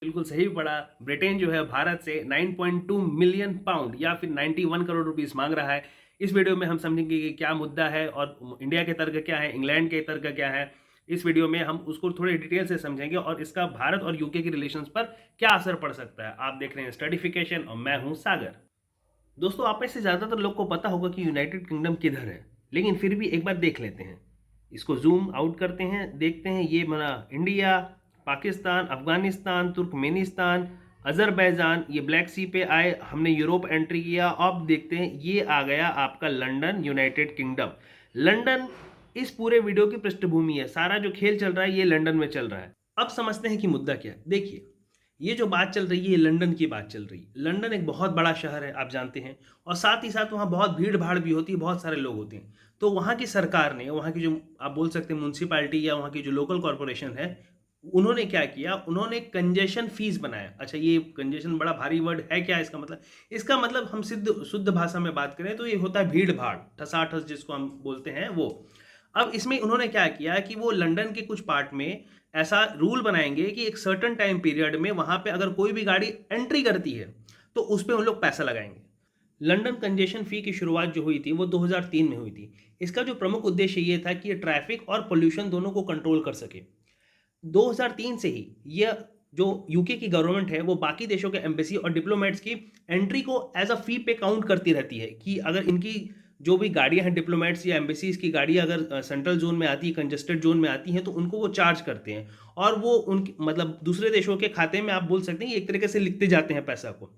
बिल्कुल सही पढ़ा। ब्रिटेन जो है भारत से 9.2 मिलियन पाउंड या फिर 91 करोड़ रुपीस मांग रहा है। इस वीडियो में हम समझेंगे कि क्या मुद्दा है और इंडिया के तर्क क्या है, इंग्लैंड के तर्क क्या है। इस वीडियो में हम उसको थोड़े डिटेल से समझेंगे और इसका भारत और यूके के रिलेशंस पर क्या असर पड़ सकता है। आप देख रहे हैं स्टडीफिकेशन और मैं हूं सागर। दोस्तों, आप में से ज़्यादातर लोग को पता होगा कि यूनाइटेड किंगडम किधर है, लेकिन फिर भी एक बार देख लेते हैं। इसको जूम आउट करते हैं, देखते हैं ये बना India, Pakistan, Afghanistan, Turkmenistan, Azerbaijan, ये ब्लैक सी पे आए, हमने यूरोप एंट्री किया। अब देखते हैं ये आ गया आपका लंदन, यूनाइटेड किंगडम। लंदन इस पूरे वीडियो की पृष्ठभूमि है, सारा जो खेल चल रहा है ये लंदन में चल रहा है। अब समझते हैं कि मुद्दा क्या है। देखिए, ये जो बात चल रही है ये लंदन की बात चल रही है। लंदन एक बहुत बड़ा शहर है, आप जानते हैं, और साथ ही साथ वहाँ बहुत भीड़ भाड़ भी होती है, बहुत सारे लोग होते हैं। तो वहाँ की सरकार ने, वहाँ की जो आप बोल सकते हैं म्यूनसिपालिटी या वहाँ की जो लोकल कॉरपोरेशन है, उन्होंने क्या किया, उन्होंने कंजेशन फीस बनाया। अच्छा, ये कंजेशन बड़ा भारी वर्ड है, क्या इसका मतलब? इसका मतलब हम शुद्ध शुद्ध भाषा में बात करें तो ये होता है भीड़ भाड़, ठसाठस जिसको हम बोलते हैं वो। अब इसमें उन्होंने क्या किया कि वो लंदन के कुछ पार्ट में ऐसा रूल बनाएंगे कि एक सर्टन टाइम पीरियड में वहां पे अगर कोई भी गाड़ी एंट्री करती है तो उस पर उन लोग पैसा लगाएंगे। लंदन कंजेशन फी की शुरुआत जो हुई थी वो 2003 में हुई थी। इसका जो प्रमुख उद्देश्य ये था कि ये ट्रैफिक और पोल्यूशन दोनों को कंट्रोल कर सके। 2003 से ही यह जो यूके की गवर्नमेंट है वो बाकी देशों के एम्बेसी और डिप्लोमेट्स की एंट्री को एज अ फी पे काउंट करती रहती है कि अगर इनकी जो भी गाड़ियां हैं, डिप्लोमेट्स या एम्बेसीज की गाड़ियां अगर सेंट्रल जोन में आती है, कंजेस्टेड जोन में आती हैं, तो उनको वो चार्ज करते हैं। और वो उनकी मतलब दूसरे देशों के खाते में आप बोल सकते हैं कि एक तरीके से लिखते जाते हैं पैसा को।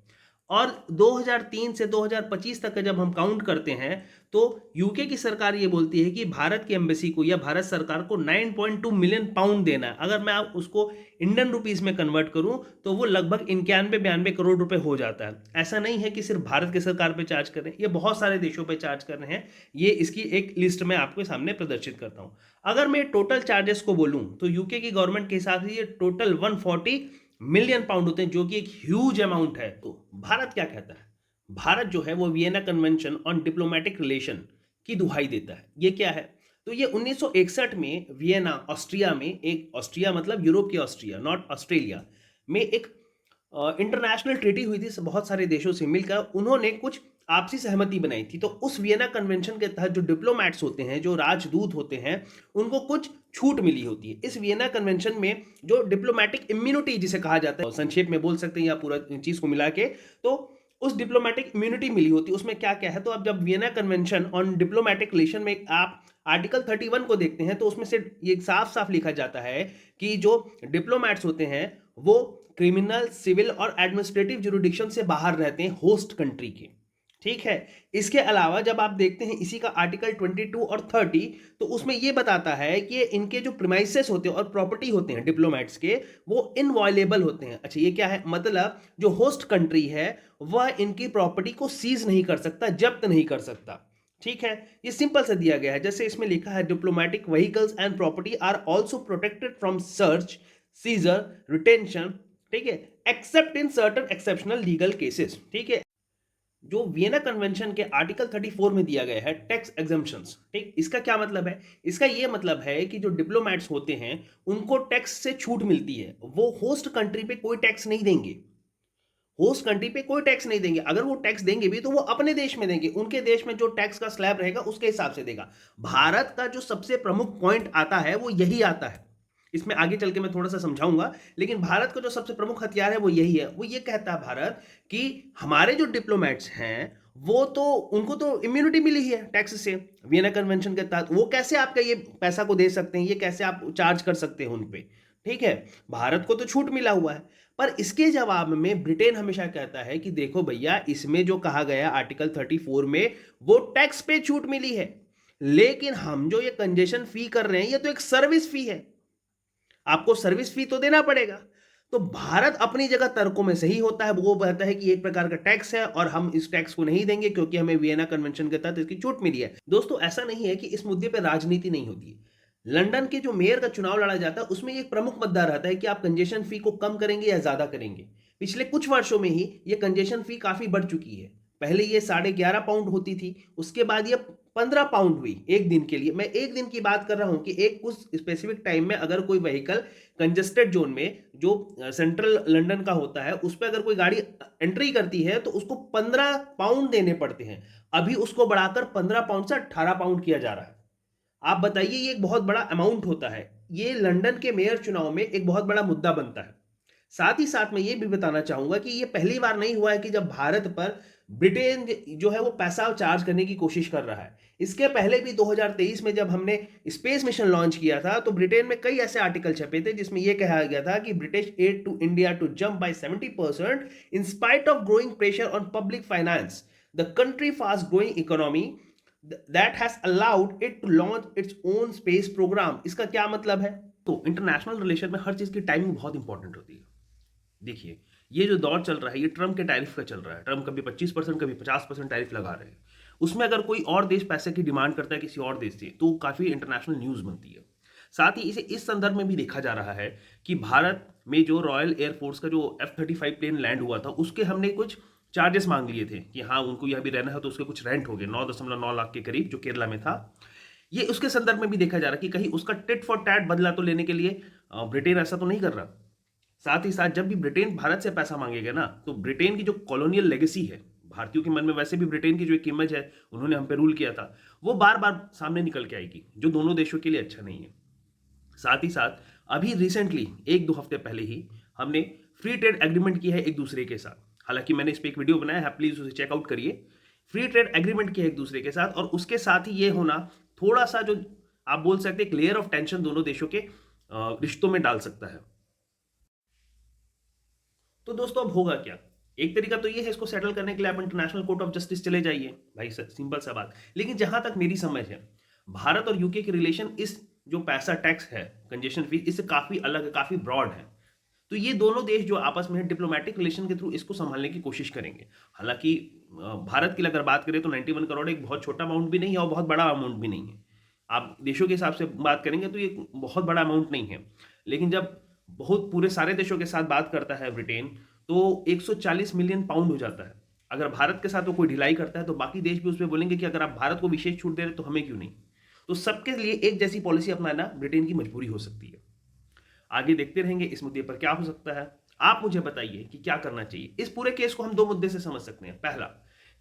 और 2003 से 2025 तक का जब हम काउंट करते हैं तो यूके की सरकार ये बोलती है कि भारत की एम्बेसी को या भारत सरकार को 9.2 मिलियन पाउंड देना है। अगर मैं आप उसको इंडियन रुपीस में कन्वर्ट करूं तो वो लगभग 91-92 करोड़ रुपए हो जाता है। ऐसा नहीं है कि सिर्फ भारत की सरकार पे चार्ज कर रहे हैं, ये बहुत सारे देशों पे चार्ज कर रहे हैं। ये इसकी एक लिस्ट में आपके सामने प्रदर्शित करता हूं। अगर मैं टोटल चार्जेस को बोलूं तो यूके की गवर्नमेंट के हिसाब से ये टोटल 140 मिलियन पाउंड होते हैं, जो कि एक ह्यूज अमाउंट है। तो भारत क्या कहता है? भारत जो है वो Vienna convention on diplomatic relation की दुहाई देता है। ये क्या है? तो ये 1961 में वियना ऑस्ट्रिया में, एक ऑस्ट्रिया मतलब यूरोप की ऑस्ट्रिया, नॉट ऑस्ट्रेलिया, में एक इंटरनेशनल ट्रीटी हुई थी बहुत सारे देशों से मिलकर। उन्होंने कुछ आपसी सहमति बनाई थी। तो उस वियना कन्वेंशन के तहत जो डिप्लोमेट्स होते हैं, जो राजदूत होते हैं, उनको कुछ छूट मिली होती है। इस वियना कन्वेंशन में जो डिप्लोमेटिक इम्यूनिटी जिसे कहा जाता है, संक्षेप में बोल सकते हैं या पूरा चीज को मिला के, तो उस डिप्लोमेटिक इम्यूनिटी मिली होती है। उसमें क्या क्या है, तो अब जब Vienna convention on diplomatic relation में आप आर्टिकल 31 को देखते हैं तो उसमें से ये साफ साफ लिखा जाता है कि जो डिप्लोमेट्स होते हैं वो क्रिमिनल, सिविल और एडमिनिस्ट्रेटिव जुरिडिक्शन से बाहर रहते हैं होस्ट कंट्री के। ठीक है। इसके अलावा जब आप देखते हैं इसी का आर्टिकल 22 और 30, तो उसमें यह बताता है कि इनके जो प्रीमाइसेस होते हैं और प्रॉपर्टी होते हैं डिप्लोमेट्स के, वो इनवॉयलेबल होते हैं। अच्छा, ये क्या है मतलब? जो होस्ट कंट्री है वह इनकी प्रॉपर्टी को सीज नहीं कर सकता, जब्त नहीं कर सकता। ठीक है। ये सिंपल से दिया गया है, जैसे इसमें लिखा है diplomatic vehicles and property are also protected from search, seizure, retention. ठीक है। Except in certain exceptional legal cases. ठीक है। जो वियना कन्वेंशन के आर्टिकल 34 में दिया गया है टैक्स एग्जम्पशंस। ठीक, इसका क्या मतलब है? इसका यह मतलब है कि जो डिप्लोमेट्स होते हैं उनको टैक्स से छूट मिलती है। वो होस्ट कंट्री पे कोई टैक्स नहीं देंगे, होस्ट कंट्री पे कोई टैक्स नहीं देंगे। अगर वो टैक्स देंगे भी तो वो अपने देश में देंगे, उनके देश में जो टैक्स का स्लैब रहेगा उसके हिसाब से देगा। भारत का जो सबसे प्रमुख पॉइंट आता है वो यही आता है। इसमें आगे चल के मैं थोड़ा सा समझाऊंगा, लेकिन भारत का जो सबसे प्रमुख हथियार है वो यही है। वो ये कहता है भारत कि हमारे जो डिप्लोमेट्स हैं वो तो, उनको तो इम्यूनिटी मिली है टैक्स से वियना कन्वेंशन के तहत। वो कैसे आपका ये पैसा को दे सकते हैं, ये कैसे आप चार्ज कर सकते हैं उन पे? ठीक है। भारत को तो छूट मिला हुआ है। पर इसके जवाब में ब्रिटेन हमेशा कहता है कि देखो भैया, इसमें जो कहा गया आर्टिकल 34 में वो टैक्स पे छूट मिली है, लेकिन हम जो ये कंजेशन फी कर रहे हैं ये तो एक सर्विस फी है, आपको सर्विस फी तो देना पड़ेगा। तो भारत अपनी जगह तर्कों में सही होता है, वो कहता है कि एक प्रकार का टैक्स है और हम इस टैक्स को नहीं देंगे क्योंकि हमें वियना कन्वेंशन के तहत इसकी छूट मिली है। दोस्तों, ऐसा नहीं है कि इस मुद्दे पर राजनीति नहीं होती है। लंदन के जो मेयर का चुनाव लड़ा जाता है उसमें एक प्रमुख मुद्दा रहता है कि आप कंजेशन फी को कम करेंगे या ज्यादा करेंगे। पिछले कुछ वर्षों में ही ये कंजेशन फी काफी बढ़ चुकी है। पहले ये 11.5 पाउंड होती थी, उसके बाद ये 15 पाउंड हुई एक दिन के लिए। मैं एक दिन की बात कर रहा हूं कि एक उस स्पेसिफिक टाइम में अगर कोई व्हीकल कंजेस्टेड जोन में जो सेंट्रल लंदन का होता है उस पर अगर कोई गाड़ी एंट्री करती है तो उसको 15 पाउंड देने पड़ते हैं। अभी उसको बढ़ाकर 15 पाउंड से 18 पाउंड किया जा रहा है। आप बताइए, ये एक बहुत बड़ा अमाउंट होता है। ये लंदन के मेयर चुनाव में एक बहुत बड़ा मुद्दा बनता है। साथ ही साथ मैं ये भी बताना चाहूंगा कि ये पहली बार नहीं हुआ है कि जब भारत पर ब्रिटेन जो है वो पैसा चार्ज करने की कोशिश कर रहा है। इसके पहले भी 2023 में जब हमने स्पेस मिशन लॉन्च किया था तो ब्रिटेन में कई ऐसे आर्टिकल छपे थे जिसमें यह कहा गया था कि British aid to India to jump by 70% in spite of growing pressure on public finance, the country fast growing economy that has allowed it to launch its own space program। इसका क्या मतलब है? तो इंटरनेशनल रिलेशन में हर चीज की timing बहुत important होती है। देखिए, ये जो दौर चल रहा है ये ट्रम्प के टैरिफ का चल रहा है। ट्रम्प कभी 25% कभी 50% टैरिफ लगा रहे हैं। उसमें अगर कोई और देश पैसे की डिमांड करता है किसी और देश से तो काफी इंटरनेशनल न्यूज बनती है। साथ ही इसे इस संदर्भ में भी देखा जा रहा है कि भारत में जो रॉयल एयरफोर्स का जो F-35 प्लेन लैंड हुआ था उसके हमने कुछ चार्जेस मांग लिए थे कि हाँ उनको यह भी रहना है, तो उसके कुछ रेंट हो गए 9.9 लाख के करीब जो केरला में था। ये उसके संदर्भ में भी देखा जा रहा है कि कहीं उसका टिट फॉर टैट बदला तो लेने के लिए ब्रिटेन ऐसा तो नहीं कर रहा। साथ ही साथ जब भी ब्रिटेन भारत से पैसा मांगेगा ना तो ब्रिटेन की जो कॉलोनियल लेगेसी है, भारतीयों के मन में वैसे भी ब्रिटेन की जो एक इमेज है, उन्होंने हम पे रूल किया था, वो बार बार सामने निकल के आएगी, जो दोनों देशों के लिए अच्छा नहीं है। साथ ही साथ अभी रिसेंटली 1-2 हफ्ते पहले ही हमने फ्री ट्रेड एग्रीमेंट की है एक दूसरे के साथ। हालांकि मैंने इस पर एक वीडियो बनाया है, प्लीज उसे चेकआउट करिए। फ्री ट्रेड एग्रीमेंट किया है एक दूसरे के साथ और उसके साथ ही ये होना थोड़ा सा जो आप बोल सकते हैं एक लेयर ऑफ टेंशन दोनों देशों के रिश्तों में डाल सकता है। तो दोस्तों अब होगा क्या? एक तरीका तो ये है, इसको सेटल करने के लिए आप इंटरनेशनल कोर्ट ऑफ जस्टिस चले जाइए भाई, सिंपल सा बात। लेकिन जहां तक मेरी समझ है, भारत और यूके के रिलेशन इस जो पैसा टैक्स है, कंजेशन फीस, इससे काफी अलग है, काफी ब्रॉड है। तो ये दोनों देश जो आपस में डिप्लोमेटिक रिलेशन के थ्रू इसको संभालने की कोशिश करेंगे। हालांकि भारत की अगर बात करें तो 91 करोड़ एक बहुत छोटा अमाउंट भी नहीं है और बहुत बड़ा अमाउंट भी नहीं है। आप देशों के हिसाब से बात करेंगे तो ये बहुत बड़ा अमाउंट नहीं है। लेकिन जब बहुत पूरे सारे देशों के साथ बात करता है ब्रिटेन तो 140 मिलियन पाउंड हो जाता है। अगर भारत के साथ वो कोई ढिलाई करता है तो बाकी देश भी उसमें बोलेंगे कि अगर आप भारत को विशेष छूट दे रहे तो हमें क्यों नहीं। तो सबके लिए एक जैसी पॉलिसी अपनाना ब्रिटेन की मजबूरी हो सकती है। आगे देखते रहेंगे इस मुद्दे पर क्या हो सकता है। आप मुझे बताइए कि क्या करना चाहिए। इस पूरे केस को हम दो मुद्दे से समझ सकते हैं। पहला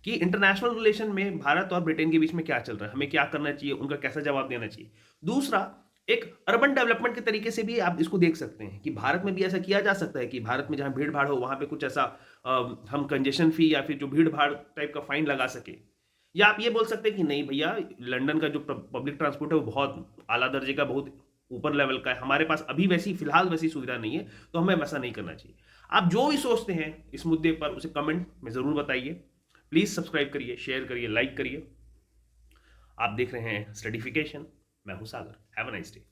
कि इंटरनेशनल रिलेशन में भारत और ब्रिटेन के बीच में क्या चल रहा है, हमें क्या करना चाहिए, उनका कैसा जवाब देना चाहिए। दूसरा, एक अर्बन डेवलपमेंट के तरीके से भी आप इसको देख सकते हैं कि भारत में भी ऐसा किया जा सकता है कि भारत में जहां भीड़ भाड़ हो वहां पे कुछ ऐसा हम कंजेशन फी या फिर जो भीड़ भाड़ टाइप का फाइन लगा सके। या आप ये बोल सकते हैं कि नहीं भैया, लंदन का जो पब्लिक ट्रांसपोर्ट है वो बहुत आला दर्जे का, बहुत ऊपर लेवल का है, हमारे पास अभी वैसी फिलहाल वैसी सुविधा नहीं है, तो हमें वैसा नहीं करना चाहिए। आप जो भी सोचते हैं इस मुद्दे पर उसे कमेंट में जरूर बताइए। प्लीज सब्सक्राइब करिए, शेयर करिए, लाइक करिए। आप देख रहे हैं स्टडीफिकेशन। मैं हूं Sagar. Have a nice day.